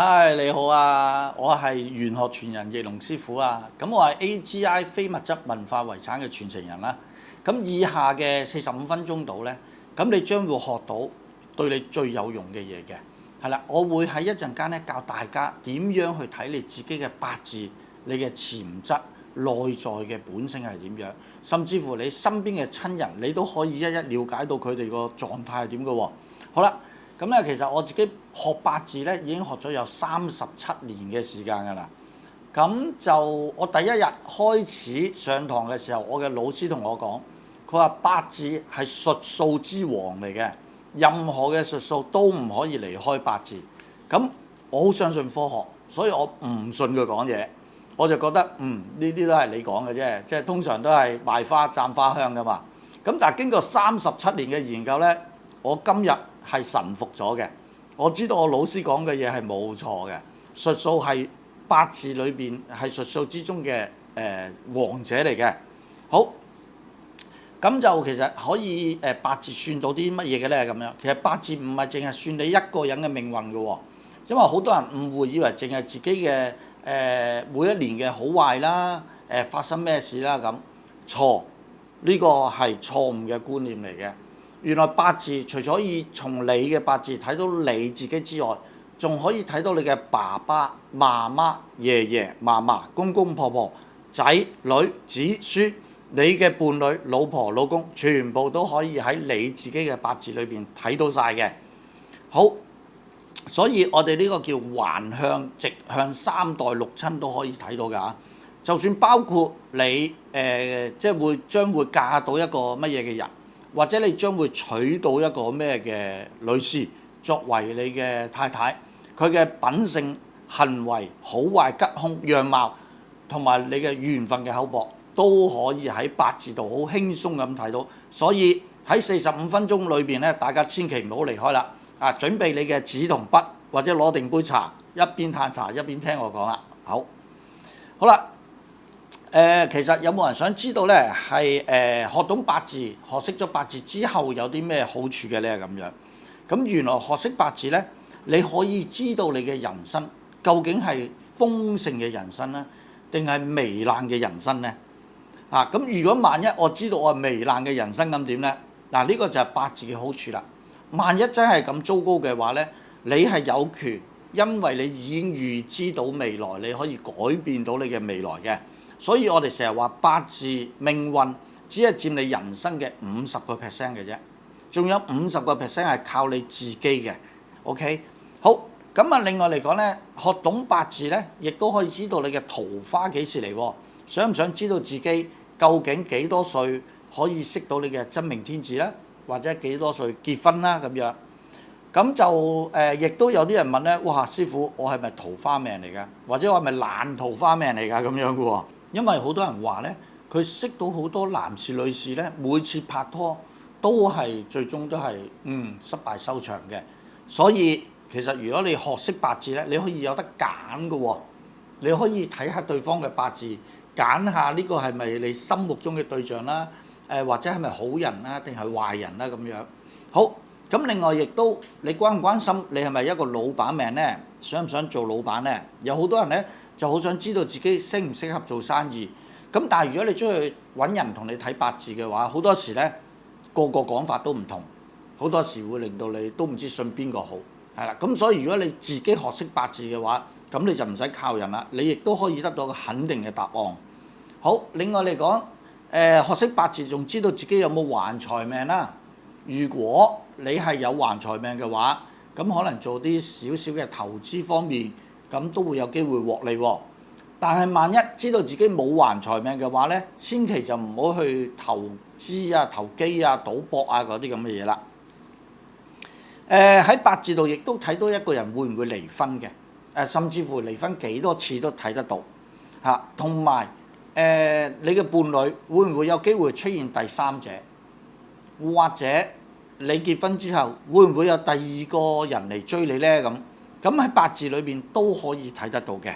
嗨，你好啊！我係玄學傳人翼龍師傅啊。咁我係 AGI 非物質文化遺產嘅傳承人啦。咁以下嘅45分鐘度呢，咁你將會學到對你最有用嘅嘢嘅。係啦，我會喺一陣間呢教大家點樣去睇你自己嘅八字、你嘅潛質、內在嘅本性係點樣，甚至乎你身邊嘅親人，你都可以一一了解到佢哋個狀態係點嘅喎。好啦。咁咧，其實我自己學八字咧，已經學咗有37年嘅時間㗎啦。咁就我第一日開始上堂嘅時候，我嘅老師同我講，佢話八字係術數之王嚟嘅，任何嘅術數都唔可以離開八字。咁我好相信科學，所以我唔信佢講嘢，我就覺得呢啲都係你講嘅啫，即係通常都係賣花讚花香㗎嘛。咁但係經過37年嘅研究咧，我今日係臣服咗嘅，我知道我老師講嘅嘢係冇錯嘅，術數係八字裏邊係術數之中嘅王者嚟嘅。好，咁就其實可以八字算到啲乜嘢嘅咧？咁樣其實八字唔係淨係算你一個人嘅命運嘅喎，因為好多人誤會以為淨係自己嘅每一年嘅好壞啦，發生咩事啦咁，錯，呢個係錯誤嘅觀念嚟嘅。原來八字除咗可以從你嘅八字睇到你自己之外，仲可以睇到你嘅爸爸媽媽、爺爺嫲嫲、公公婆婆、仔女子孫，你嘅伴侶、老婆老公，全部都可以喺你自己嘅八字裏邊睇到晒嘅。好，所以我哋呢個叫橫向、直向三代六親都可以睇到㗎。就算包括你即係將會嫁到一個乜嘢嘅人。或者你將會娶到一個咩嘅女士作為你嘅太太，佢嘅品性、行為、好壞、吉凶、樣貌同埋你嘅緣分嘅厚薄，都可以喺八字度好輕鬆咁睇到。所以喺45分鐘裏邊咧，大家千祈唔好離開啦！啊，準備你嘅紙同筆，或者攞定杯茶，一邊嘆茶一邊聽我講啦。好啦。其實有冇人想知道咧？係學懂八字、學識咗八字之後有啲咩好處嘅咧？咁樣咁原來學識八字咧，你可以知道你嘅人生究竟係豐盛嘅人生咧，定係糜爛嘅人生咧？咁如果萬一我知道我係糜爛嘅人生咁點咧？呢個就係八字嘅好處啦。萬一真係咁糟糕嘅話咧，你係有權，因為你已經預知到未來，你可以改變到你嘅未來嘅。所以我哋成日話八字命運只係佔你人生嘅50% 嘅啫，仲有50% 係靠你自己嘅。OK， 好，咁啊，另外嚟講咧，學懂八字咧，亦都可以知道你嘅桃花幾時嚟喎。想唔想知道自己究竟幾多歲可以識到你嘅真命天子咧？或者幾多歲結婚啦咁樣？咁就亦都有啲人問咧，哇，師傅，我係咪桃花命嚟㗎？或者我係咪爛桃花命嚟㗎？咁樣嘅喎。因為好多人話咧，佢識到好多男士女士咧，每次拍拖都係最終都係失敗收場嘅。所以其實如果你學識八字咧，你可以有得揀嘅喎。你可以睇下對方嘅八字，揀下呢個係咪你心目中嘅對象啦？或者係咪好人啦，定係壞人啦咁樣。好，咁另外亦都你關唔關心你係咪一個老闆命咧？想唔想做老闆咧？有好多人咧，就好想知道自己適唔適合做生意，咁但係如果你出去揾人同你睇八字嘅話，好多時咧個講法都唔同，好多時會令到你都唔知信邊個好，係啦。咁所以如果你自己學識八字嘅話，咁你就唔使靠人啦，你亦都可以得到個肯定嘅答案。好，另外嚟講，學識八字仲知道自己有冇橫財命啦。如果你係有橫財命嘅話，咁可能做啲少少嘅投資方面。咁都會有機會獲利喎，但係萬一知道自己冇橫財命嘅話咧，千祈就唔好去投資啊、投機啊、賭博啊嗰啲咁嘅嘢啦。喺八字度亦都睇到一個人會唔會離婚嘅，甚至乎離婚幾多次都睇得到嚇，同埋你嘅伴侶會唔會有機會出現第三者，或者你結婚之後會唔會有第二個人嚟追你咧咁？咁喺八字裏邊都可以睇得到嘅，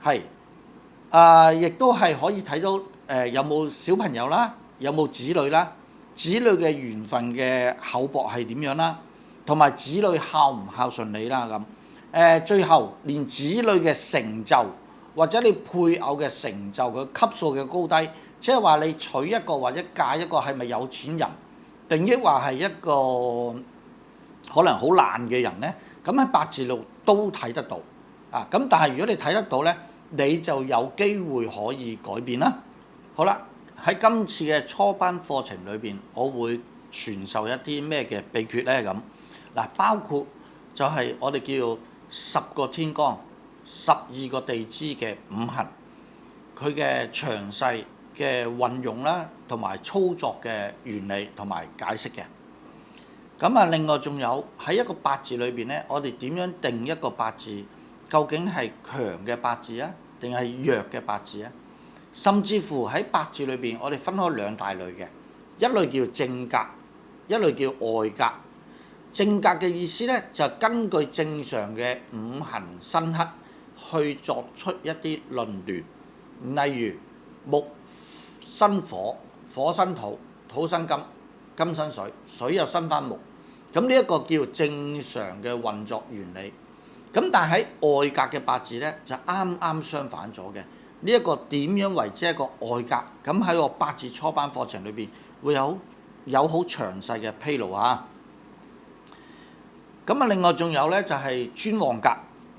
係亦都係可以睇到有冇小朋友啦，有冇子女啦，子女嘅緣分嘅厚薄係點樣啦，同埋子女孝唔孝順你啦咁。最後連子女嘅成就或者你配偶嘅成就嘅級數嘅高低，即係話你娶一個或者嫁一個係咪有錢人，定抑或係一個可能好爛嘅人呢？咁喺八字度都睇得到啊！咁但係如果你睇得到呢，你就有機會可以改變啦。好啦，喺今次嘅初班課程裏邊，我會傳授一啲咩嘅秘訣呢？咁嗱，包括就係我哋叫10個天干、12個地支嘅五行，佢嘅詳細嘅運用啦，同埋操作嘅原理同埋解釋嘅。咁啊，另外仲有喺一個八字裏邊咧，我哋點樣定一個八字？究竟係強嘅八字啊，定係弱嘅八字啊？甚至乎喺八字裏邊，我哋分開兩大類嘅，一類叫正格，一類叫外格。正格嘅意思咧，就係根據正常嘅五行生剋去作出一啲論斷，例如木生火，火生土，土生金，金生水，水又生翻木。咁呢一個叫正常嘅運作原理。咁但係喺外格嘅八字咧，就啱啱相反咗嘅。呢一個點樣為之一個外格？咁喺個八字初班課程裏邊會有好詳細嘅披露啊！咁啊，另外仲有咧就係專旺格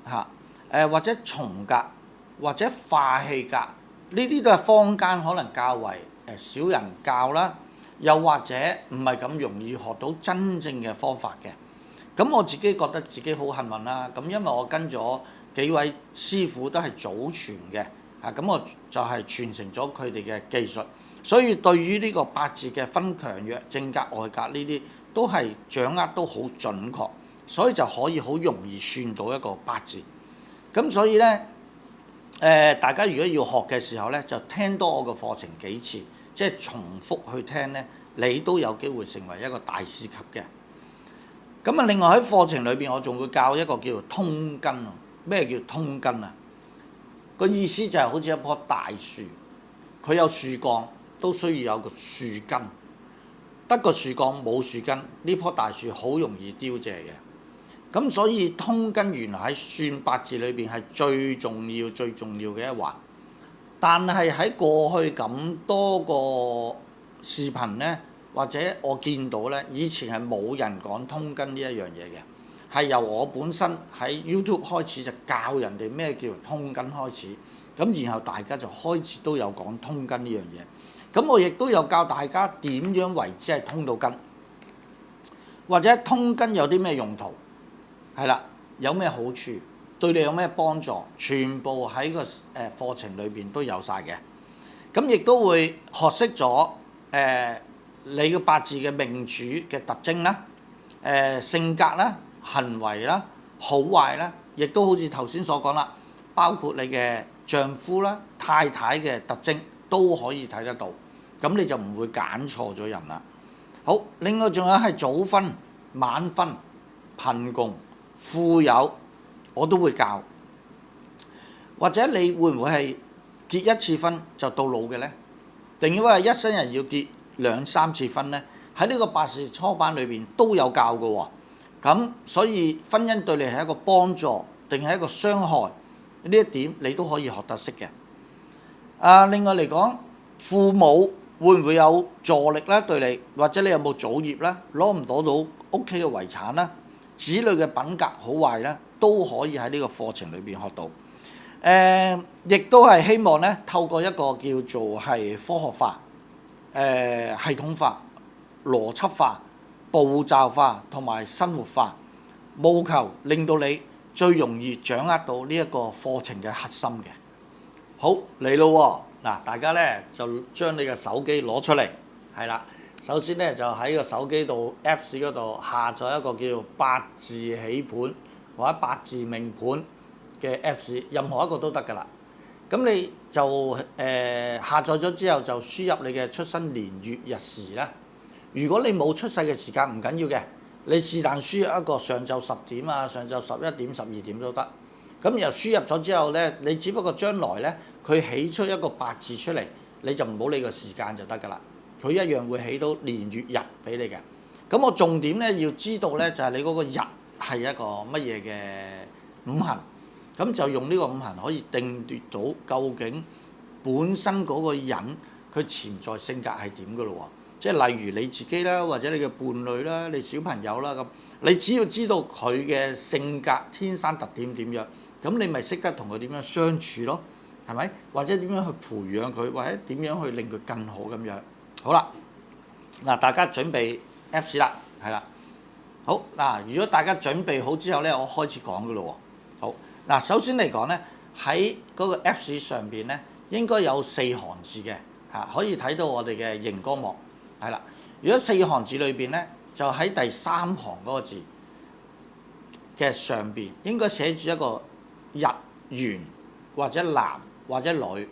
嚇，或者重格或者化氣格，呢啲都係坊間可能較為少人教啦，又或者唔係咁容易學到真正嘅方法嘅。咁我自己覺得自己好幸運啦，咁因為我跟咗幾位師傅都係祖傳嘅，咁我就係傳承咗佢哋嘅技術，所以對於呢個八字嘅分強弱、正格、外格呢啲都係掌握都好準確。所以就可以好容易算到一個八字。咁所以咧，大家如果要學嘅時候咧，就聽多我個課程幾次，即係重複去聽咧，你都有機會成為一個大師級嘅。咁啊，另外喺課程裏邊，我仲會教一個叫做通根。咩叫通根啊？個意思就係好似一棵大樹，佢有樹幹，都需要有個樹根。得個樹幹冇樹根，呢棵大樹好容易凋謝嘅。咁所以通根原來喺算八字裏邊係最重要嘅一環，但係喺過去咁多個視頻呢，或者我見到呢，以前係冇人講通根呢一樣嘢嘅，係由我本身喺 YouTube 開始就教人哋咩叫通根開始，咁然後大家就開始都有講通根呢樣嘢，咁我亦都有教大家點樣為之係通到根，或者通根有啲咩用途。係啦，有咩好處，對你有咩幫助，全部喺個課程裏邊都有晒嘅。咁亦都會學識咗你個八字嘅命主嘅特徵啦，性格啦、行為啦、好壞啦，亦都好似頭先所講啦，包括你嘅丈夫啦、太太嘅特徵都可以睇得到。咁你就唔會揀錯咗人啦。好，另外仲有係早婚、晚婚、貧窮、富有，我都會教。或者你會唔會係結一次婚就到老嘅呢？定要話一生人要結2、3次婚呢？喺呢個八字初班裏邊都有教嘅喎。咁所以婚姻對你係一個幫助定係一個傷害，呢一點你都可以學得識嘅。另外嚟講，父母會唔會有助力咧？對你，或者你有冇祖業咧？攞唔攞到屋企嘅遺產咧？子女嘅品格好壞咧，都可以喺呢個課程裏邊學到。亦都係希望咧，透過一個叫做係科學化、系統化、邏輯化、步驟化同埋生活化，務求令到你最容易掌握到呢一個課程嘅核心嘅。好，嚟咯喎！嗱，大家咧就將你嘅手機攞出嚟，係啦。首先咧就喺個手機度 Apps 嗰度下載一個叫八字起盤或者八字命盤嘅 Apps，任何一個都得㗎啦。咁你就下載咗之後就輸入你嘅出生年月日時啦。如果你冇出世嘅時間唔緊要嘅，你是但輸入一個上晝10點啊、上晝11點、12點都得。咁然後輸入咗之後咧，你只不過將來咧佢起出一個八字出嚟，你就唔好理個時間就得㗎啦。佢一樣會起到年月日俾你嘅。咁我重點咧要知道咧就係你嗰個日係一個乜嘢嘅五行，咁就用呢個五行可以定奪到究竟本身嗰個人佢潛在性格係點㗎咯喎。即係例如你自己啦，或者你嘅伴侶啦，你小朋友啦咁，你只要知道佢嘅性格天生特點點樣，咁你咪識得同佢點樣相處咯，係咪？或者點樣去培養佢，或者點樣去令佢更好咁樣。好啦，嗱大家準備 Apps 啦，係啦。好嗱，如果大家準備好之後咧，我開始講㗎咯喎。好嗱，首先嚟講咧，喺嗰個 Apps 上邊咧，應該有4行字嘅嚇，可以睇到我哋嘅熒光幕。係啦，如果4行字裏邊咧，就喺第3行嗰個字嘅上邊，應該寫住一個日元或者男或者女。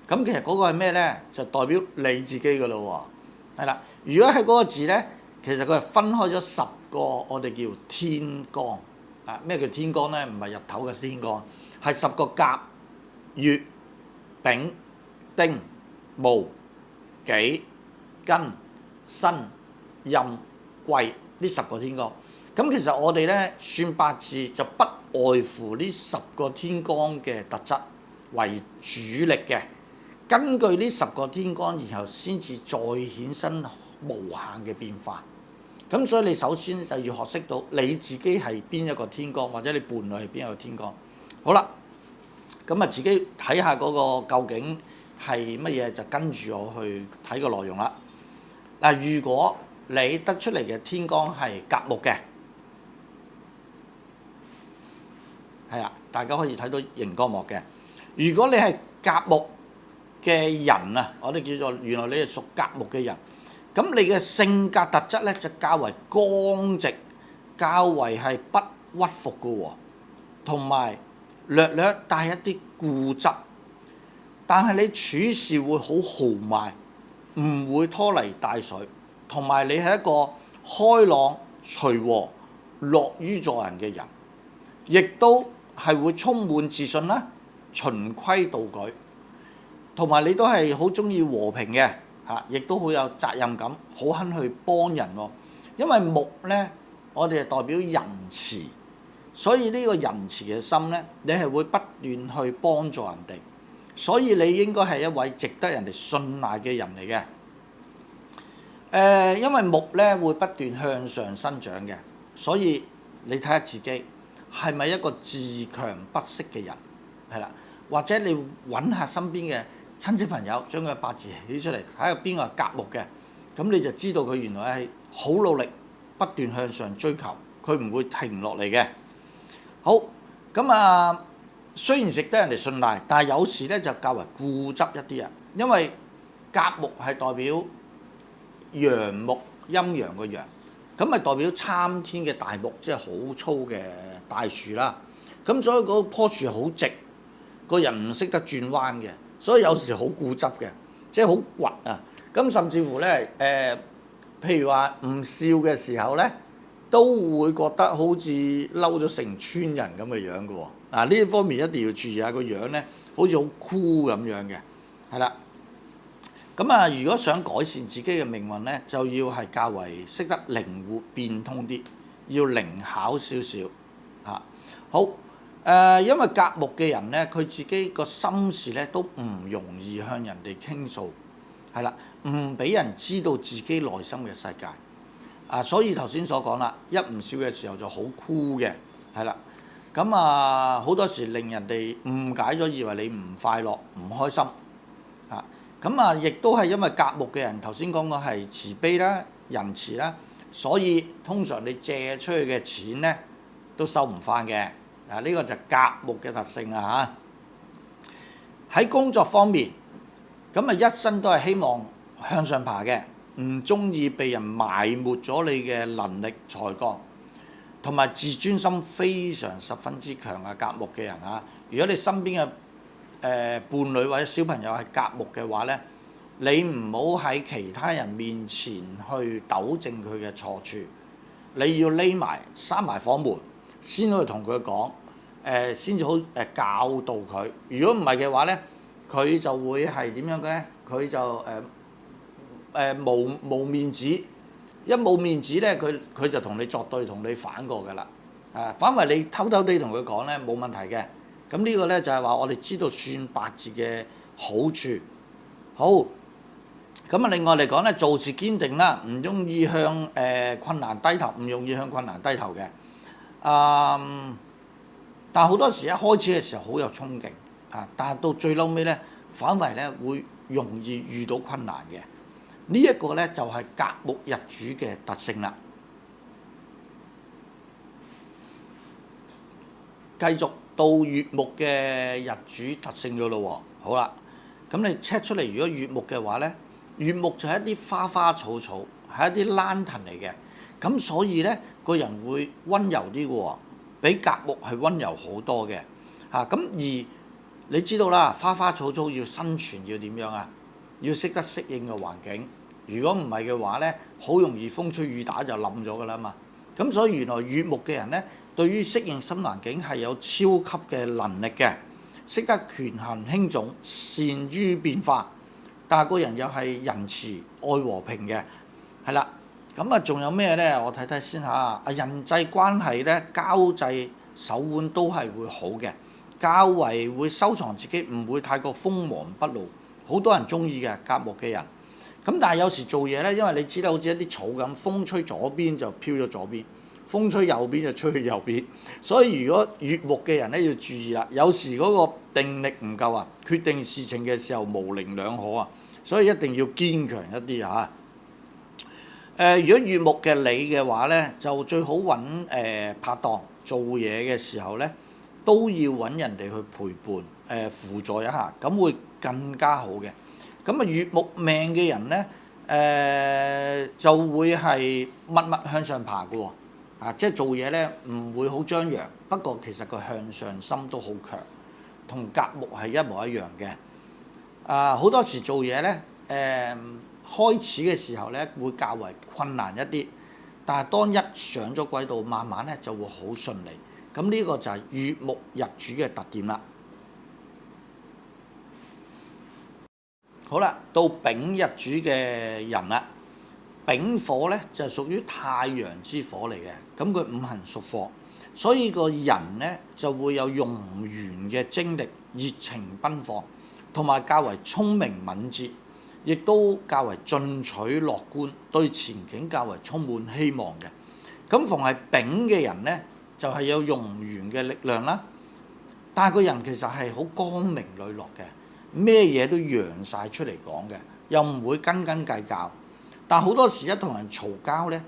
咁其實嗰個係咩咧？就代表你自己㗎咯喎。係啦，如果喺嗰個字咧，其實佢係分開咗10個，我哋叫天干。啊，咩叫天干咧？唔係日頭嘅天干，係10個甲、乙、丙、丁、戊、己、庚、辛、壬、癸呢10個天干。咁其實我哋咧算八字就不外乎呢10個天干嘅特質為主力嘅，根據呢10個天干，然後先至再衍生無限嘅變化。咁所以你首先就要學識到你自己係邊一個天干，或者你伴侶係邊一個天干。好啦，咁啊自己睇下嗰個究竟係乜嘢，就跟住我去睇個內容啦。嗱，如果你得出嚟嘅天干係甲木嘅，係啦，大家可以睇到熒光幕嘅。如果你係甲木嘅人啊，我哋叫做原來你係屬甲木嘅人，咁你嘅性格特質咧就較為剛直，較為係不屈服嘅喎，同埋略略帶一啲固執，但係你處事會好豪邁，唔會拖泥帶水，同埋你係一個開朗、隨和、樂於助人嘅人，亦都係會充滿自信啦，循規蹈矩，同埋你都係好中意和平嘅嚇，亦都好有責任感，好肯去幫人喎。因為木咧，我哋係代表仁慈，所以呢個仁慈嘅心咧，你係會不斷去幫助人哋，所以你應該係一位值得人哋信賴嘅人嚟嘅。因為木咧會不斷向上生長嘅，所以你睇下自己係咪一個自強不息嘅人，係啦，或者你揾下身邊嘅親戚朋友，將佢八字起出嚟，睇下邊個係甲木嘅，咁你就知道佢原來係好努力，不斷向上追求，佢唔會停落嚟嘅。好，咁啊，雖然值得人哋信賴，但係有時咧就較為固執一啲啊，因為甲木係代表陽木，陰陽個陽，咁咪代表參天嘅大木，即係好粗嘅大樹啦。咁所以嗰棵樹好直，個人唔識得轉彎嘅，所以有時好固執嘅，即係好倔啊。咁甚至乎咧，譬如話唔笑嘅時候咧，都會覺得好似嬲咗成村人咁嘅樣嘅喎。嗱，呢一方面一定要注意下個樣咧，好似好酷咁樣嘅，係啦。咁啊，如果想改善自己嘅命運咧，就要係較為識得靈活變通啲，要靈巧少少嚇。好，因為甲木嘅人咧，佢自己個心事咧都唔容易向人哋傾訴，係啦，唔俾人知道自己內心嘅世界。啊，所以頭先所講啦，一唔笑嘅時候就好酷嘅，係啦。咁啊，好多時令人哋誤解咗，以為你唔快樂、唔開心嚇。咁啊，亦都係因為甲木嘅人頭先講過係慈悲啦、仁慈啦，所以通常你借出去嘅錢咧都收唔翻嘅。啊，呢個就係甲木嘅特性啊嚇。喺工作方面，咁啊一生都係希望向上爬嘅，唔中意被人埋沒咗你嘅能力才幹，同埋自尊心非常十分之強啊！甲木嘅人啊，如果你身邊嘅伴侶或者小朋友係甲木嘅話咧，你唔好喺其他人面前去糾正佢嘅錯處，你要匿埋閂埋房門，先去同佢講，先至好教導佢。如果唔係嘅話咧，佢就會係點樣嘅咧？佢就冇面子，一冇面子咧，佢就同你作對，同你反過㗎啦。反為你偷偷地同佢講咧冇問題嘅。咁呢個咧就係話我哋知道算八字嘅好處。好，咁啊另外嚟講咧，做事堅定啦，唔容易向困難低頭，唔容易向困難低頭嘅。但係好多時一開始嘅時候好有衝勁，但係到最嬲尾咧，反為咧會容易遇到困難嘅。呢一個咧就係甲木日主嘅特性啦。繼續到乙木嘅日主特性咗咯喎，好啦，咁你 check 出嚟，如果乙木嘅話咧，乙木就係一啲花花草草，係一啲蘭藤嚟嘅，咁所以咧個人會温柔啲嘅喎，比甲木係温柔好多嘅，咁而你知道啦，花花草草要生存要點樣啊？要識得適應個環境，如果唔係嘅話咧，好容易風吹雨打就冧咗㗎啦嘛。咁所以原來乙木嘅人咧，對於適應新環境係有超級嘅能力嘅，識得權衡輕重，善於變化，但係個人又係仁慈愛和平嘅，係啦。咁啊，仲有咩咧？我睇睇先嚇。人際關係咧，交際手腕都係會好嘅，較為會收藏自己，唔會太過鋒芒不露。好多人中意嘅甲木嘅人。咁但係有時做嘢咧，因為你知道好似一啲草咁，風吹左邊就飄咗左邊，風吹右邊就吹去右邊。所以如果乙木嘅人咧要注意啦，有時嗰個定力唔夠啊，決定事情嘅時候模棱兩可啊，所以一定要堅強一啲嚇。如果乙木嘅你嘅話咧，就最好揾拍檔做嘢嘅時候咧，都要揾人哋去陪伴輔助一下，咁會更加好嘅。咁啊，乙木命嘅人咧，就會係默默向上爬嘅喎，即係做嘢咧唔會好張揚，不過其實個向上心都好強，同甲木係一模一樣嘅。好多時做嘢咧，開始嘅時候咧會較為困難一啲，但係當一上咗軌道，慢慢咧就會好順利。咁呢個就係乙木日主嘅特點啦。好啦，到丙日主嘅人啦，丙火咧就係屬於太陽之火嚟嘅，咁佢五行屬火，所以個人咧就會有用唔完嘅精力、熱情奔放，同埋較為聰明敏捷，亦都較為進取樂觀，對前景較為充滿希望嘅。咁逢係丙嘅人咧，就係有用唔完嘅力量啦，但係個人其實係好光明磊落嘅。咩嘢都揚晒出嚟講嘅，又唔會斤斤計較。但係好多時一同人嘈交咧，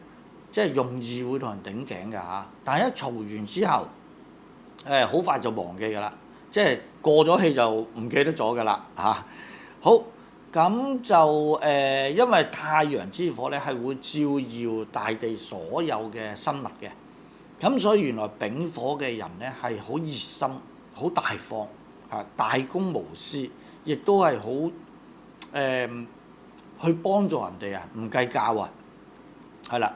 即係容易會同人頂頸㗎嚇。但係一嘈完之後，好快就忘記㗎啦，即係過咗氣就唔記得咗㗎啦嚇。好，咁就因為太陽之火咧係會照耀大地所有嘅生物嘅，咁所以原來丙火嘅人咧係好熱心、好大方、大公無私。亦都係好去幫助人哋啊，唔計較啊，係啦。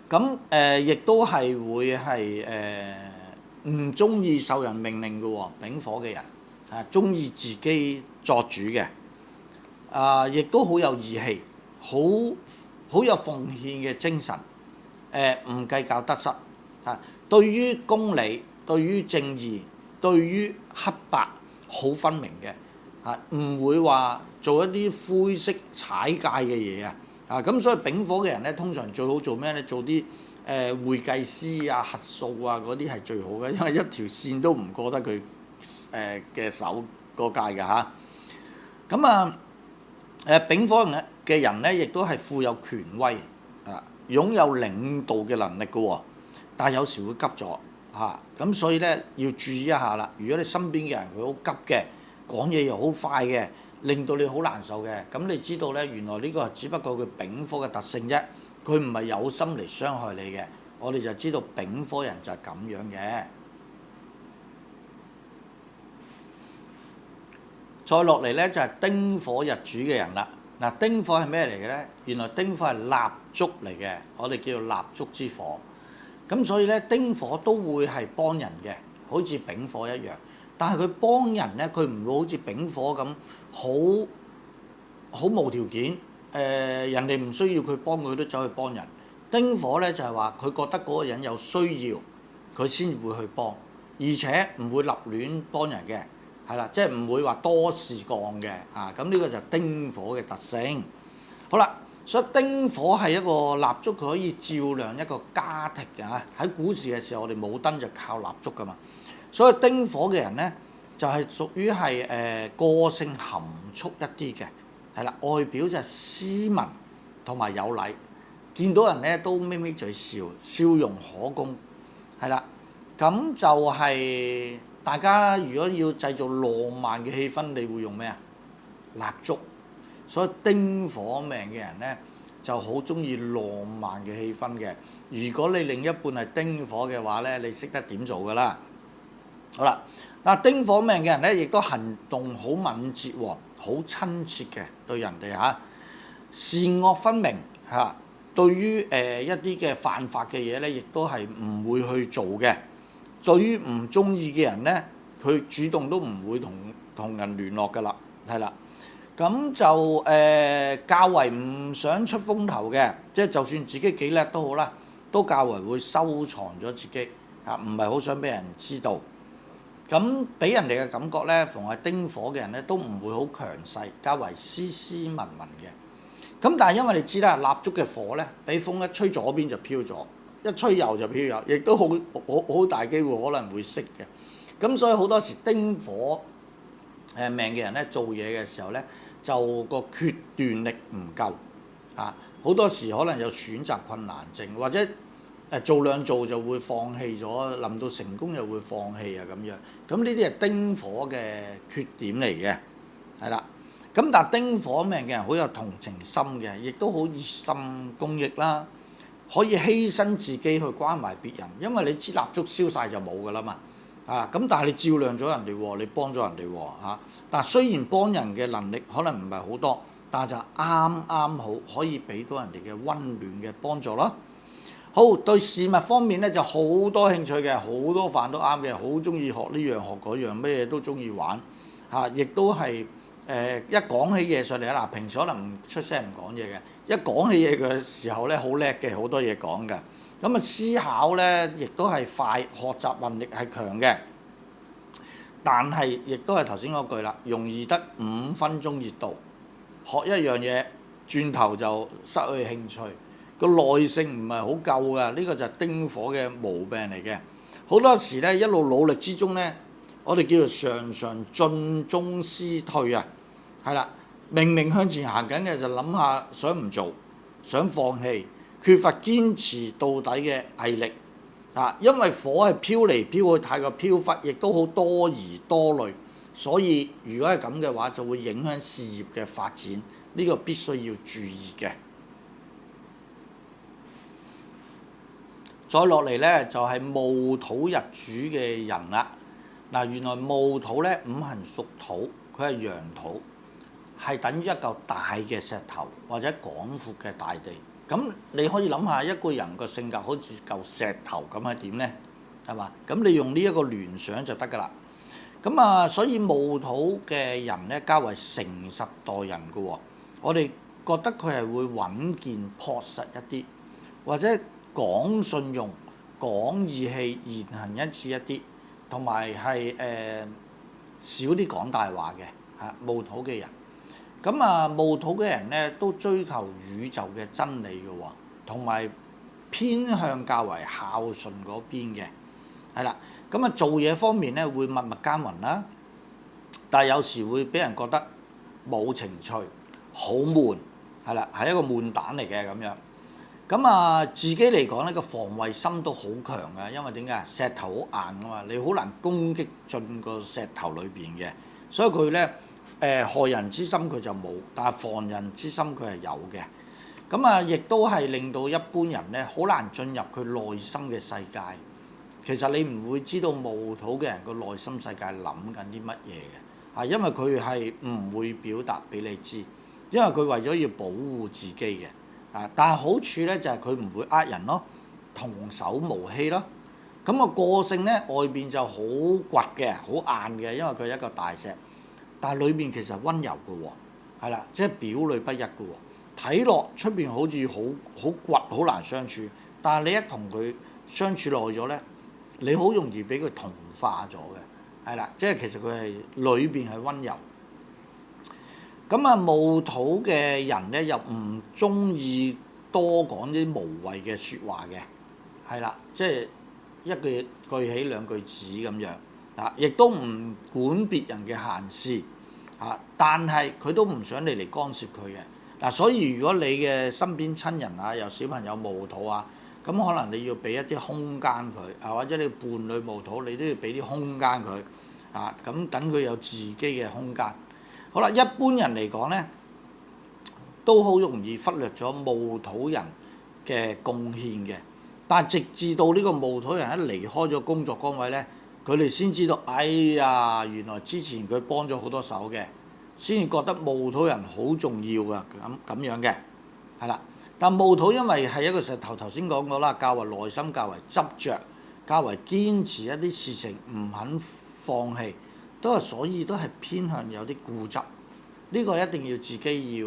咁亦都係會係唔中意受人命令嘅喎，丙火嘅人中意自己作主嘅，亦都好有義氣，好有奉獻嘅精神，唔計較得失對於公理、對於正義、對於黑白好分明嘅。唔會話做一啲灰色踩界嘅嘢咁所以丙火嘅人咧，通常最好做咩咧？做啲會計師核數嗰啲係最好嘅，因為一條線都唔過得佢嘅手個界㗎嚇。咁丙火嘅人咧，亦都係富有權威擁有領導嘅能力嘅喎，但係有時會急咗咁所以咧要注意一下啦。如果你身邊嘅人佢好急嘅，講嘢又好快嘅，令到你好難受嘅。咁你知道咧，原來呢個只不過佢丙火嘅特性啫，佢唔係有心嚟傷害你嘅。我哋就知道丙火人就係咁樣嘅。再落嚟咧就係丁火日主嘅人啦。嗱，丁火係咩嚟嘅咧？原來丁火係蠟燭嚟嘅，我哋叫做蠟燭之火。咁所以咧，丁火都會係幫人嘅，好似丙火一樣。但係佢幫人咧，佢唔會好似丙火咁好無條件，人哋唔需要佢幫佢都走去幫人。丁火咧就係話佢覺得嗰個人有需要，佢先會去幫，而且唔會立亂幫人嘅，係啦，即係唔會話多事幹嘅啊。咁呢個就係丁火嘅特性。好啦，所以丁火係一個蠟燭，佢可以照亮一個家庭嘅嚇。喺古時嘅時候，我哋冇燈就靠蠟燭噶嘛。所以丁火嘅人咧，就係屬於係個性含蓄一啲嘅，係啦，外表就係斯文同埋有禮，見到人咧都咪咪嘴笑，笑容可掬，係啦。咁就係大家如果要製造浪漫嘅氣氛，你會用咩啊？蠟燭。所以丁火命嘅人咧，就好中意浪漫嘅氣氛嘅。如果你另一半係丁火嘅話咧，你識得點做㗎啦？好啦，嗱，丁火命嘅人咧，亦都行動好敏捷喎，好親切嘅對人哋嚇，善惡分明嚇。對於一啲嘅犯法嘅嘢咧，亦都係唔會去做嘅。對於唔中意嘅人咧，佢主動都唔會同人聯絡㗎啦，係啦。咁就較為唔想出風頭嘅，即係就算自己幾叻都好啦，都較為會收藏咗自己嚇，唔係好想俾人知道。咁俾人哋嘅感覺咧，逢係丁火嘅人咧，都唔會好強勢，較為斯斯文文嘅。咁但係因為你知啦，蠟燭嘅火咧，俾風一吹左邊就飄咗，一吹右就飄右，亦都好大機會可能會熄嘅。咁所以好多時丁火命嘅人咧，做嘢嘅時候咧，就個決斷力唔夠啊，好多時可能有選擇困難症，或者做兩做就會放棄咗，臨到成功又會放棄啊咁樣。咁呢啲係丁火嘅缺點嚟嘅，係啦。咁但係丁火命嘅人好有同情心嘅，亦都好熱心公益啦，可以犧牲自己去關懷別人，因為你支蠟燭燒晒就冇㗎啦嘛。啊，咁但係你照亮咗人哋喎，你幫咗人哋喎嚇。但係雖然幫人嘅能力可能唔係好多，但係就啱啱好可以俾到人哋嘅溫暖嘅幫助咯。好，對事物方面咧就好多興趣嘅，好多飯都啱嘅，好中意學呢樣學嗰樣，咩嘢都中意玩嚇，亦都係一講起嘢上嚟啊！嗱，平時可能唔出聲唔講嘢嘅，一講起嘢嘅時候咧好叻嘅，好多嘢講嘅。咁啊思考咧亦都係快，學習能力係強嘅，但係亦都係頭先嗰句啦，容易得5分鐘熱度，學一樣嘢轉頭就失去興趣，個耐性唔係好夠㗎，呢個就係丁火嘅毛病嚟嘅。好多時咧一路努力之中咧，我哋叫做常常進中思退啊，係啦，明明向前行緊嘅就諗下想唔做，想放棄。缺乏堅持到底嘅毅力啊，因為火係飄嚟飄去，太過飄忽，亦都好多疑多慮，所以如果係咁嘅話，就會影響事業嘅發展，呢個必須要注意嘅。再落嚟咧就係戊土日主嘅人啦。嗱，原來戊土咧五行屬土，佢係陽土，係等於一嚿大嘅石頭或者廣闊嘅大地。咁你可以諗下一個人個性格好似嚿石頭咁係點咧？係嘛？咁你用呢一個聯想就得㗎啦。咁啊，所以戊土嘅人咧較為誠實待人㗎喎。我哋覺得佢係會穩健樸實一啲，或者講信用、講義氣、言行一致一啲，同埋係少啲講大話嘅嚇戊土嘅人。咁啊，戊土嘅人咧都追求宇宙嘅真理嘅喎，同埋偏向較為孝順嗰邊嘅，係啦。咁啊，做嘢方面咧會默默耕耘啦，但係有時會俾人覺得冇情趣，好悶，係啦，係一個悶蛋嚟嘅咁樣。咁啊，自己嚟講咧個防衛心都好強嘅，因為點解？石頭好硬啊嘛，你好難攻擊進個石頭裏邊嘅，所以佢咧。害人之心佢就冇，但係防人之心佢係有嘅。咁啊，亦都係令到一般人咧好難進入佢內心嘅世界。其實你唔會知道戊土嘅人個內心世界諗緊啲乜嘢嘅，啊，因為佢係唔會表達俾你知，因為佢為咗要保護自己嘅。啊，但係好處咧就係佢唔會呃人咯，童叟無欺咯。咁個性咧外邊就好倔嘅，好硬嘅，因為佢係一個大石。但係裏邊其實溫柔嘅喎，係啦，即係表裏不一嘅喎。睇落出邊好似好倔，好難相處。但係你一同佢相處耐咗咧，你好容易俾佢同化咗嘅，係啦，即係其實佢係裏邊係溫柔。咁啊，戊土嘅人咧又唔中意多講啲無謂嘅説話嘅，係啦，即係一句句起兩句止咁樣啊，亦都唔管別人嘅閒事啊，但係佢都唔想你嚟干涉佢嘅嗱，所以如果你嘅身邊親人啊，有小朋友戊土啊，咁可能你要俾一啲空間佢啊，或者你伴侶戊土，你都要俾啲空間佢啊，咁等佢有自己嘅空間。好啦，一般人嚟講咧，都好容易忽略咗戊土人嘅貢獻嘅。但係直至到呢個戊土人一離開咗工作崗位咧，佢哋先知道，哎呀，原來之前佢幫咗好多手嘅，先至覺得戊土人好重要㗎，咁樣嘅，係啦。但戊土因為係一個石頭，頭先講過啦，較為內心較為執着，較為堅持一啲事情唔肯放棄。所以都係偏向有啲固執，呢個一定要自己要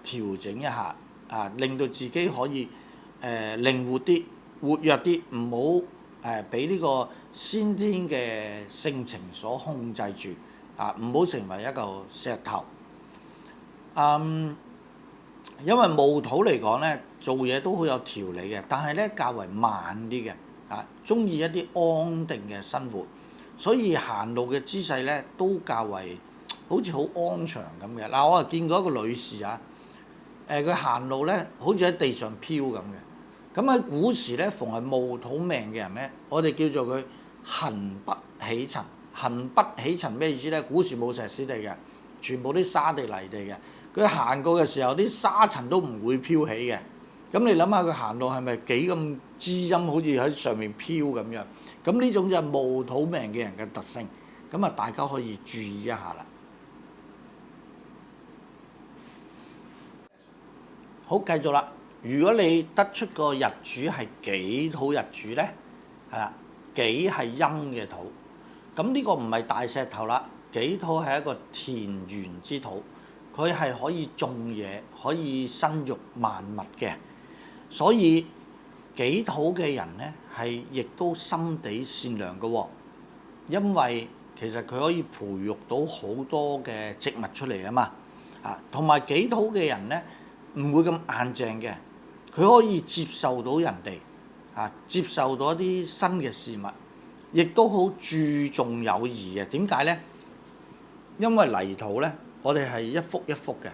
調整一下啊，令到自己可以靈活啲、活躍啲，唔好俾呢個先天嘅性情所控制住啊，唔好成為一個石頭。因為戊土嚟講咧，做嘢都好有條理嘅，但係咧較為慢啲嘅啊，中意一啲安定嘅生活。所以行路嘅姿勢咧都較為好似好安詳咁嘅。嗱，我係見過一個女士啊，佢行路咧好似喺地上飄咁嘅。咁喺古時咧，逢係戊土命嘅人咧，我哋叫做佢行不起塵。行不起塵咩意思咧？古時冇石屎地嘅，全部啲沙地泥地嘅。佢行過嘅時候，啲沙塵都唔會飄起嘅。咁你諗下佢行路係咪幾咁滋陰，好似喺上面飄咁樣？咁呢種就係戊土命嘅人嘅特性，咁啊大家可以注意一下啦。好，繼續啦。如果你得出個日主係己土日主咧，係啦，己係陰嘅土，咁呢個唔係大石頭啦，己土係一個田園之土，佢係可以種嘢，可以生育萬物嘅，所以己土嘅人咧係亦都心地善良嘅喎，因為其實佢可以培育到好多嘅植物出嚟啊嘛，同埋己土嘅人咧唔會咁硬淨嘅，佢可以接受到人哋接受到一啲新嘅事物，亦都好注重友誼嘅。點解咧？因為泥土咧，我哋係一幅一幅嘅，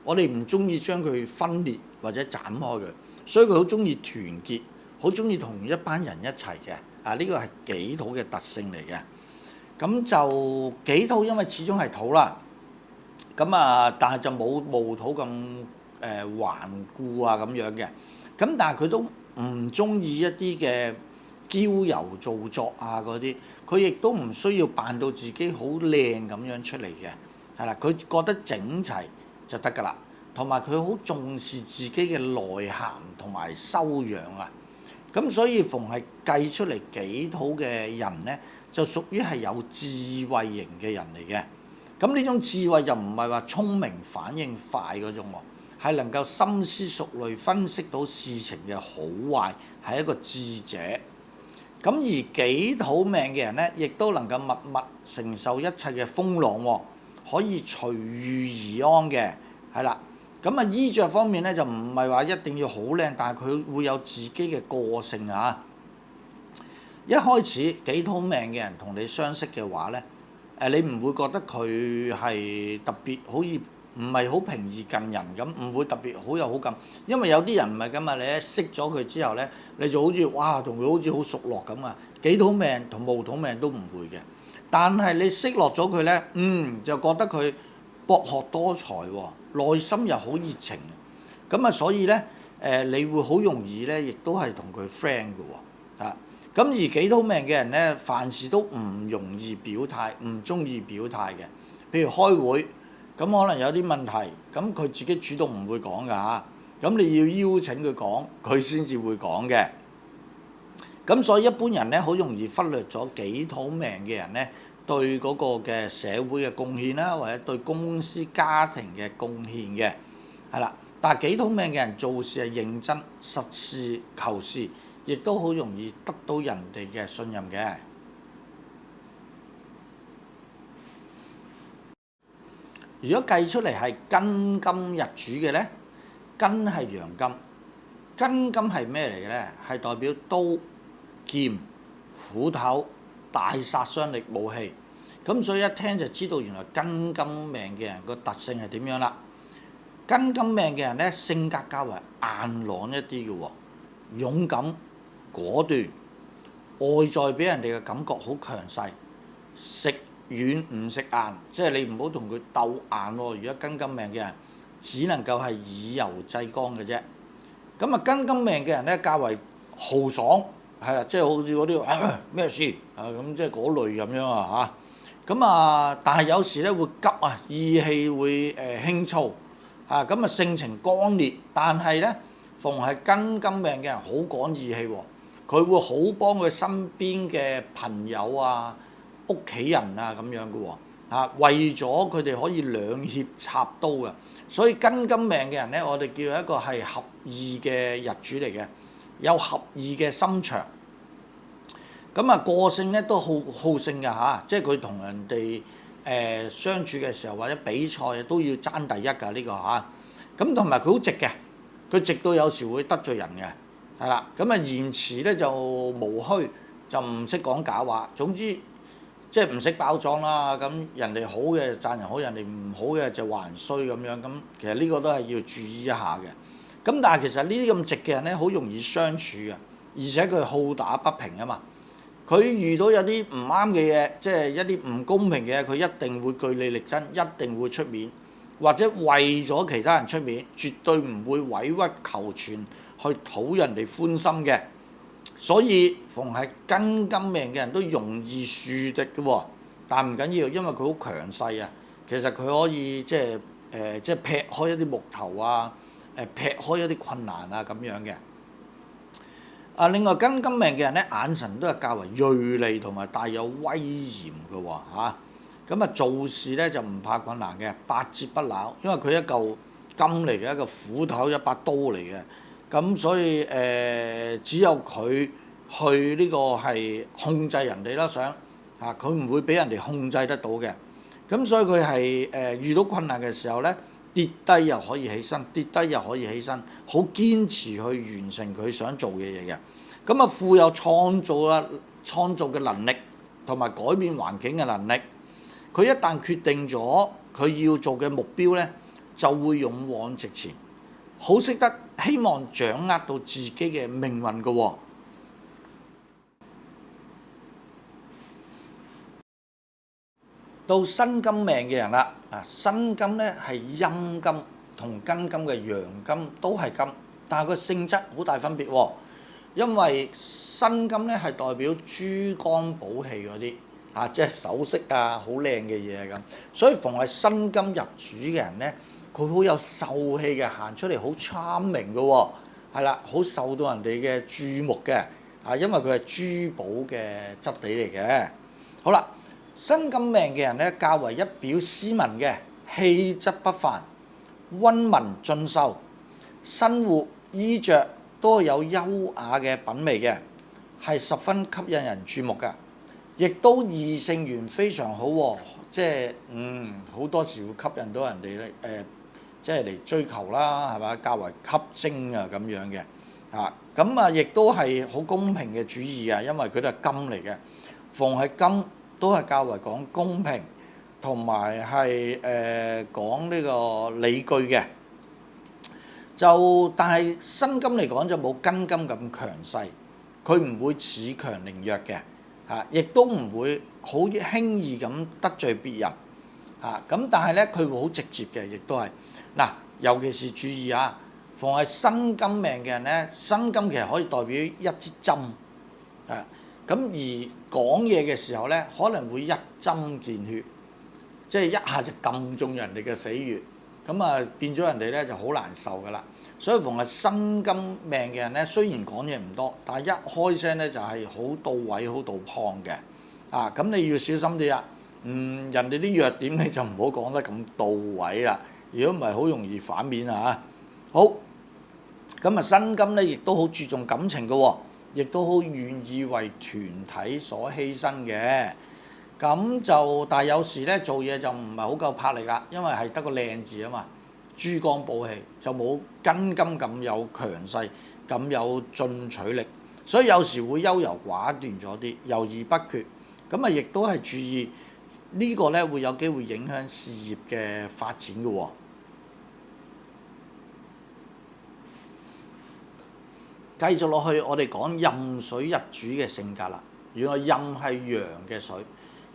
我哋唔中意將佢分裂或者斬開佢，所以佢好中意團結，好中意同一班人一齊嘅。呢個係己土嘅特性嚟嘅。咁就己土因為始終係土啦，咁但係就冇戊土咁頑固咁樣嘅。咁但係佢都唔中意一啲嘅嬌柔造作嗰啲，佢亦都唔需要扮到自己好靚咁樣出嚟嘅，係啦，佢覺得整齊就得㗎啦，同埋佢好重視自己嘅內涵同埋修養啊，咁所以逢係計出嚟己土嘅人咧，就屬於係有智慧型嘅人嚟嘅，咁呢種智慧就唔係話聰明反應快嗰種喎，係能夠深思熟慮分析到事情嘅好壞，係一個智者。咁而己土命嘅人咧，亦都能夠默默承受一切嘅風浪喎，可以隨遇而安嘅，係啦。咁衣着方面咧就唔係話一定要好靚，但係佢會有自己嘅個性啊。一開始己土命嘅人同你相識嘅話咧，你唔會覺得佢係特別好似唔係好平易近人咁，唔會特別好有好感，因為有啲人唔係咁啊！你一識咗佢之後咧，你就好似哇，同佢好似好熟絡咁啊！己土命同戊土命都唔會嘅，但係你識落咗佢咧，就覺得佢博學多才喎，內心又好熱情，咁所以咧你會好容易咧，亦都係同佢 friend 嘅喎，咁而己土命嘅人咧，凡事都唔容易表態，唔中意表態嘅，譬如開會。咁可能有啲問題，咁佢自己主動唔會講㗎嚇，咁你要邀請佢講，佢先至會講嘅。咁所以一般人咧，好容易忽略咗己土命嘅人咧，對嗰個嘅社會嘅貢獻啦，或者對公司家庭嘅貢獻嘅，係啦。但係己土命嘅人做事係認真、實事求是，亦都好容易得到人哋嘅信任嘅。如果計出嚟係庚金日主嘅咧，庚係陽金，庚金係咩嚟嘅咧？係代表刀、劍、斧頭、大殺傷力武器。咁所以一聽就知道原來庚金命嘅人個特性係點樣啦。庚金命嘅人咧，性格較為硬朗一啲嘅喎，勇敢果斷，外在俾人哋嘅感覺好強勢，食軟唔食硬，即係你唔好同佢鬥硬喎。如果庚金命嘅人，只能夠係以柔制剛嘅啫。咁啊，庚金命嘅人咧，較為豪爽，係啦，即係好似嗰啲咩事啊咁，即係嗰類咁樣啊嚇。咁啊，但係有時咧會急啊，意氣會輕躁啊，咁啊性情剛烈，但係咧逢係庚金命嘅人好講義氣喎，佢會好幫佢身邊嘅朋友啊、屋企人啊咁樣嘅喎啊，為咗佢哋可以兩肋插刀嘅，所以庚金命嘅人咧，我哋叫一個係合意嘅日主嚟嘅，有合意嘅心腸。咁啊，個性咧都好勝㗎嚇，即係佢同人哋相處嘅時候或者比賽都要爭第一㗎呢個嚇。咁同埋佢好直嘅，佢直到有時會得罪人嘅，係啦。咁啊言辭咧就無虛，就唔識講假話。總之即係唔識包裝啦。咁人哋好嘅讚人好，人哋唔好嘅就話人衰咁樣。咁其實呢個都係要注意一下嘅。咁但係其實呢啲咁直嘅人咧，好容易相處嘅，而且佢好打不平啊嘛。佢遇到有啲唔啱嘅嘢，即係一啲唔公平嘅嘢，佢一定會據理力爭，一定會出面，或者為咗其他人出面，絕對唔會委曲求全去討人哋歡心嘅。所以逢係庚金命嘅人都容易樹敵嘅喎，但唔緊要，因為佢好強勢啊。其實佢可以即係劈開一啲木頭啊，劈開一啲困難啊咁樣嘅。另外庚金命嘅人咧，眼神都係較為銳利同埋帶有威嚴嘅喎嚇。咁做事咧就唔怕困難嘅，百折不撓，因為佢一嚿金嚟嘅，一個斧頭一把刀嚟嘅。咁所以只有佢去呢個係控制人哋啦，想嚇佢唔會俾人哋控制得到嘅。咁所以佢係遇到困難嘅時候咧，跌低又可以起身，跌低又可以起身，好堅持去完成佢想做嘅嘢嘅。咁富有創造嘅能力同埋改變環境嘅能力。佢一旦決定咗佢要做嘅目標咧，就會勇往直前，好識得希望掌握到自己嘅命運嘅喎。到辛金命嘅人啦，辛金咧係陰金，同庚金嘅陽金都係金，但係個性質好大分別喎。因為辛金咧係代表珠光寶氣嗰啲即係首飾啊，好靚嘅嘢咁。所以逢係辛金入主嘅人咧，佢好有秀氣嘅，行出嚟好 charming 嘅喎，係啦，好受到人哋嘅注目嘅因為佢係珠寶嘅質地嚟嘅。好啦，辛金命嘅人咧，較為一表斯文嘅，氣質不凡，溫文俊秀，生活衣着都有優雅嘅品味嘅，係十分吸引人注目嘅，亦都異性緣非常好喎，即係好多時會吸引到人哋咧即係嚟追求啦，係嘛？較為吸睛啊咁樣嘅咁亦都係好公平嘅主義啊，因為佢都係金嚟嘅，逢係金都係較為講公平，同埋係講呢個理據嘅。但係辛金嚟講就冇庚金咁強勢，佢唔會恃強凌弱嘅亦都唔會好輕易咁得罪別人咁但係咧佢會好直接嘅，亦都係尤其是注意逢係辛金命嘅人咧，辛金其實可以代表一支針咁而講嘢嘅時候咧，可能會一針見血，即係一下就撳中人哋嘅死穴，咁變咗人哋咧就好難受噶啦。所以逢係辛金命嘅人咧，雖然講嘢唔多，但係一開聲咧就係好到位、好到 point 嘅咁你要小心啲人哋啲弱點你就唔好講得咁到位啦，如果唔係好容易反面好，咁辛金咧亦都好注重感情嘅喎，亦都好願意為團體所犧牲嘅。咁就但係有時咧做嘢就唔係好夠魄力啦，因為係得個靚字啊嘛，珠光寶氣就冇根金咁有強勢，咁有進取力，所以有時會優柔寡斷咗啲，猶豫不決。咁啊，亦都係注意呢個咧會有機會影響事業嘅發展嘅喎。繼續落去，我哋講壬水日主嘅性格啦。原來壬係陽嘅水，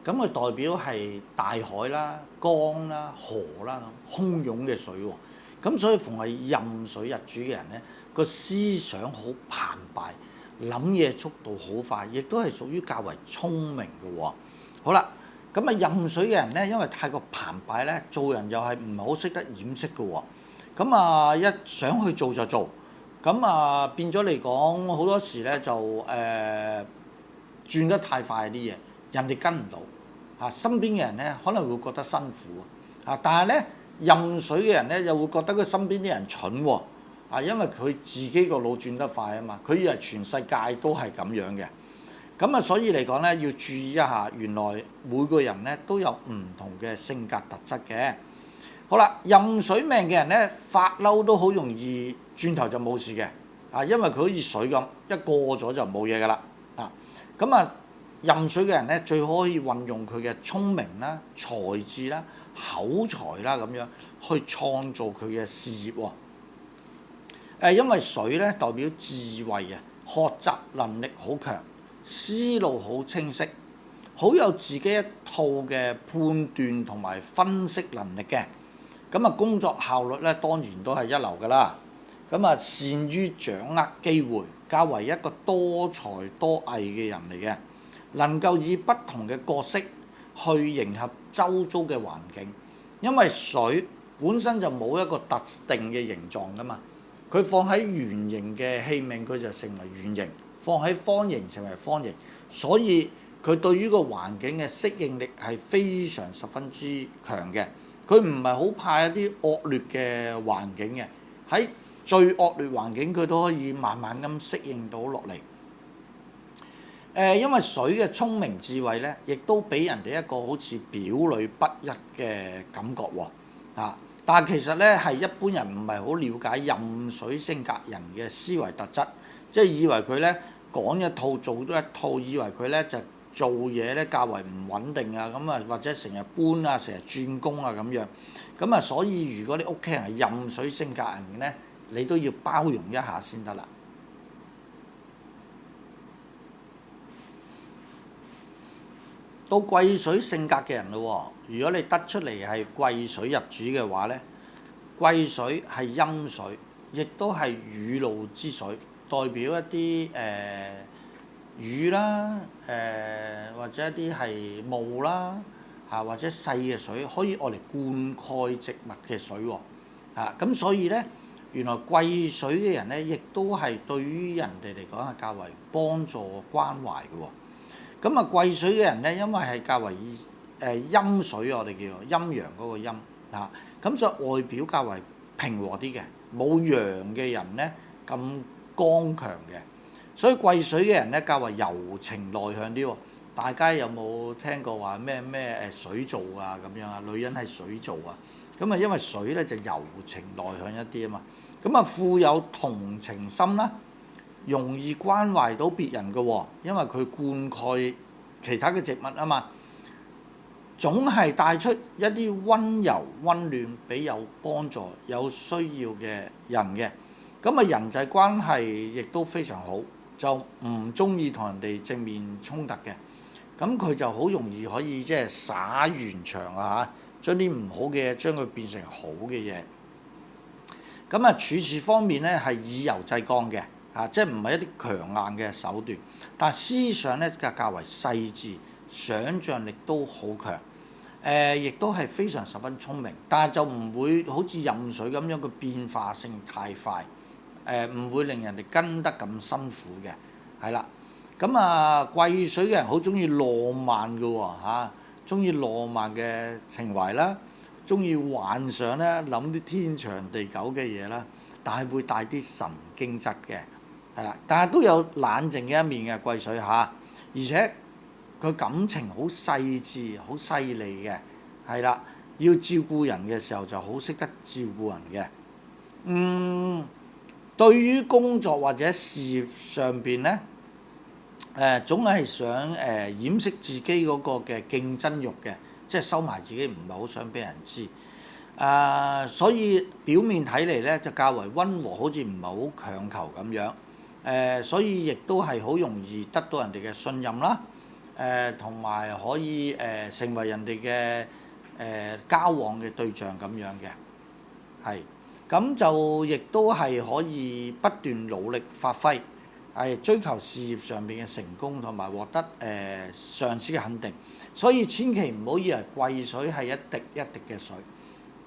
咁佢代表係大海啦、江啦、河啦咁洶湧嘅水喎。咁所以逢係壬水日主嘅人咧，個思想好澎湃，諗嘢速度好快，亦都係屬於較為聰明嘅喎。好啦，咁啊壬水嘅人咧，因為太過澎湃咧，做人又係唔係好識得掩飾嘅喎。咁啊一想去做就做。咁啊變咗嚟講，好多時咧就轉得太快啲嘢，人哋跟唔到嚇，身邊嘅人咧可能會覺得辛苦啊，但係咧壬水嘅人咧又會覺得佢身邊啲人蠢喎啊，因為佢自己個腦轉得快啊嘛，佢以為全世界都係咁樣嘅，咁啊所以嚟講咧要注意一下，原來每個人咧都有唔同嘅性格特質嘅。好啦，壬水命嘅人咧發嬲都好容易轉頭就冇事嘅，啊，因為佢好似水咁，一過咗就冇嘢噶啦，啊，咁啊壬水嘅人咧最可以運用佢嘅聰明啦、才智啦、口才啦咁樣去創造佢嘅事業喎。因為水咧代表智慧啊，學習能力好強，思路好清晰，好有自己一套嘅判斷同埋分析能力嘅。咁啊，工作效率咧當然都係一流㗎啦。咁啊，善於掌握機會，較為一個多才多藝嘅人嚟嘅，能夠以不同嘅角色去迎合周遭嘅環境。因為水本身就冇一個特定嘅形狀㗎嘛，佢放喺圓形嘅器皿，佢就成為圓形；放喺方形成為方形。所以佢對於個環境嘅適應力係非常十分之強嘅。佢唔係好怕一啲惡劣嘅環境嘅，喺最惡劣環境佢都可以慢慢咁適應到落嚟。因為水嘅聰明智慧咧，亦都俾人哋一個好似表裏不一嘅感覺喎。但係其實咧係一般人唔係好了解壬水性格人嘅思維特質，即係以為佢咧講一套做多一套，以為佢咧就做嘢咧較為唔穩定啊，咁啊或者成日搬啊，成日轉工啊咁樣，咁啊所以如果你屋企人係壬水性格人嘅咧，你都要包容一下先得啦。到癸水性格嘅人咯喎，如果你得出嚟係癸水入主嘅話咧，癸水係陰水，亦都係雨露之水，代表一啲雨啦，或者一啲係霧啦，或者細嘅水可以愛嚟灌溉植物嘅水喎，咁所以咧，原來癸水嘅人咧，亦都係對於人哋嚟講係較為幫助關懷嘅喎。咁啊，癸水嘅人咧，因為係較為陰水，我哋叫做陰陽嗰個陰嚇，咁所以外表較為平和啲嘅，冇陽嘅人咧咁剛強嘅。所以癸水嘅人咧較為柔情內向啲喎。大家有冇聽過話咩水做啊咁樣啊？女人係水做啊。咁啊，因為水咧就柔情內向一啲啊嘛。咁啊，富有同情心啦，容易關懷到別人嘅喎，因為佢灌溉其他嘅植物啊嘛。總係帶出一啲溫柔溫暖俾有幫助、有需要嘅人嘅。咁啊，人際關係亦都非常好。就唔中意同人哋正面衝突嘅，咁佢就好容易可以即係灑圓場啊嚇，將啲唔好嘅嘢將佢變成好嘅嘢。咁啊，處事方面咧係以柔制剛嘅，即係唔係一啲強硬嘅手段，但係思想咧就較為細緻，想像力都好強，亦都係非常十分聰明，但係就唔會好似壬水咁樣嘅變化性太快。唔會令人哋跟得咁辛苦嘅，係啦。咁啊，癸水嘅人好中意浪漫嘅喎，中意浪漫嘅情懷啦，中意幻想咧，諗啲天長地久嘅嘢啦，但係會帶啲神經質嘅，係啦，但係都有冷靜嘅一面嘅貴水嚇，而且佢感情好細緻、好細膩嘅，係啦，要照顧人嘅時候就好識得照顧人嘅。對於工作或者事業上邊咧，總係想掩飾自己嗰個嘅競爭欲嘅，即係收埋自己，唔係好想俾人知。所以表面睇嚟咧就較為溫和，好似唔係好強求咁樣。所以亦都係好容易得到人哋嘅信任啦。同埋可以成為人哋嘅交往嘅對象咁樣嘅，係。咁就亦都係可以不斷努力發揮，係追求事業上邊嘅成功，同埋獲得上司嘅肯定。所以千祈唔好以為貴水係一滴一滴嘅水，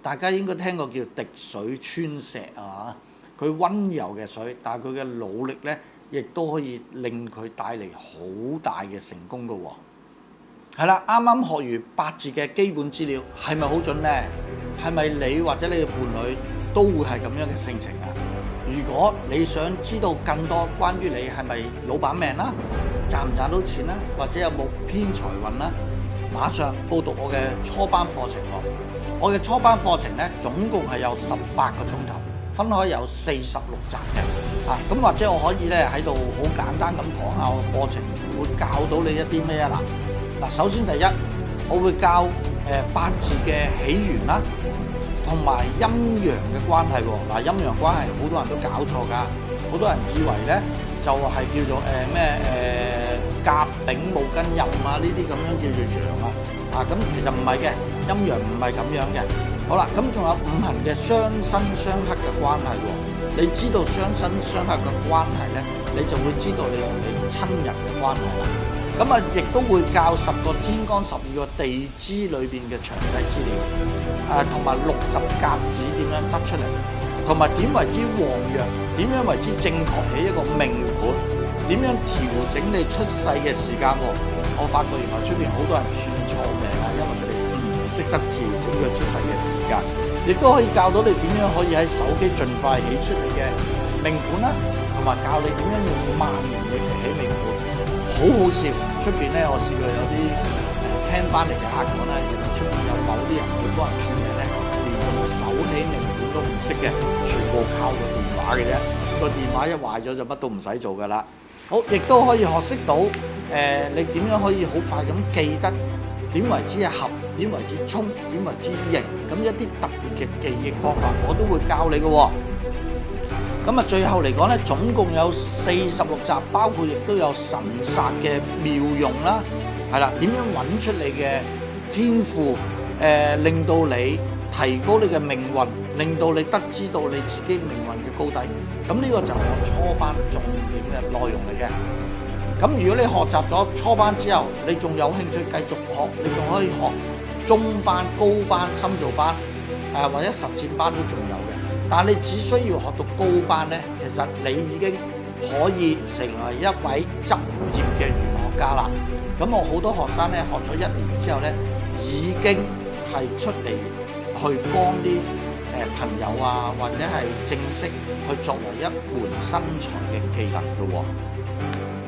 大家應該聽過叫滴水穿石啊！佢溫柔嘅水，但係佢嘅努力咧，亦都可以令佢帶嚟好大嘅成功㗎喎。係啦，啱啱學完八字嘅基本資料，係咪好準咧？係咪你或者你嘅伴侶都會係咁樣嘅性情啊？如果你想知道更多關於你係咪老闆命啦，賺唔賺到錢啦，或者有冇偏財運啦，馬上報讀我嘅初班課程喎。我嘅初班課程咧，總共係有18個鐘頭，分開有46集嘅。咁或者我可以咧喺度好簡單咁講下我課程會教到你一啲咩啊？嗱，首先第一，我會教八字嘅起源啦，同埋陰陽嘅關係喎。嗱，陰陽關係好多人都搞錯㗎，好多人以為咧就係叫做甲丙戊庚寅啊，呢啲咁樣叫做陽啊。咁其實唔係嘅，陰陽唔係咁樣嘅。好啦，咁仲有五行嘅相生相克嘅關係喎。你知道相生相克嘅關係咧，你就會知道你同你親人嘅關係啦。咁亦都會教10個天干12個地支裏邊嘅詳細資料，同埋60甲子點樣得出嚟，同埋點為之旺弱，點樣為之正確起一個命盤，點樣調整你出世嘅時間喎。我發覺原來出邊好多人算錯命啊，因為佢哋唔識得調整佢出世嘅時間，亦都可以教到你點樣可以喺手機盡快起出嚟嘅命盤啦，同埋教你點樣用萬年曆嚟起命盤。好好笑，出邊咧我試過有啲聽翻嚟嘅客講咧，原來出邊有某啲人會幫人算命咧，連用手起命盤都唔識嘅，全部靠個電話嘅啫。個電話一壞咗就乜都唔使做噶啦。好，亦都可以學識到你點樣可以好快咁記得點為之合，點為之衝，點為之型，咁一啲特別嘅記憶方法，我都會教你嘅喎。咁最後嚟講咧，總共有46集，包括亦都有神煞嘅妙用啦，係啦，點樣揾出你嘅天賦，令到你提高你嘅命運，令到你得知到你自己命運嘅高低。咁呢個就係我初班重點嘅內容嚟嘅。咁如果你學習咗初班之後，你仲有興趣繼續學，你仲可以學中班、高班、深造班，或者實戰班都仲有嘅。但係你只需要學到高班咧，其實你已經可以成為一位執業嘅玄學家啦。咁我好多學生咧學咗1年之後咧，已經係出嚟去幫啲朋友啊，或者係正式去作為一門生財嘅技能嘅喎。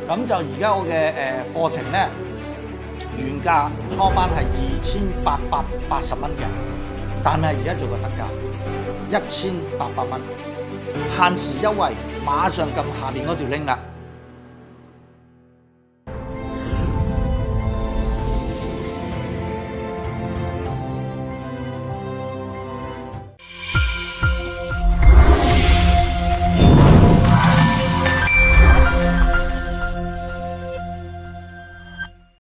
咁就而家我嘅課程咧，原價初班係2880蚊嘅，但係而家做個特價。1800蚊，限時優惠，馬上撳下面嗰條 link 啦。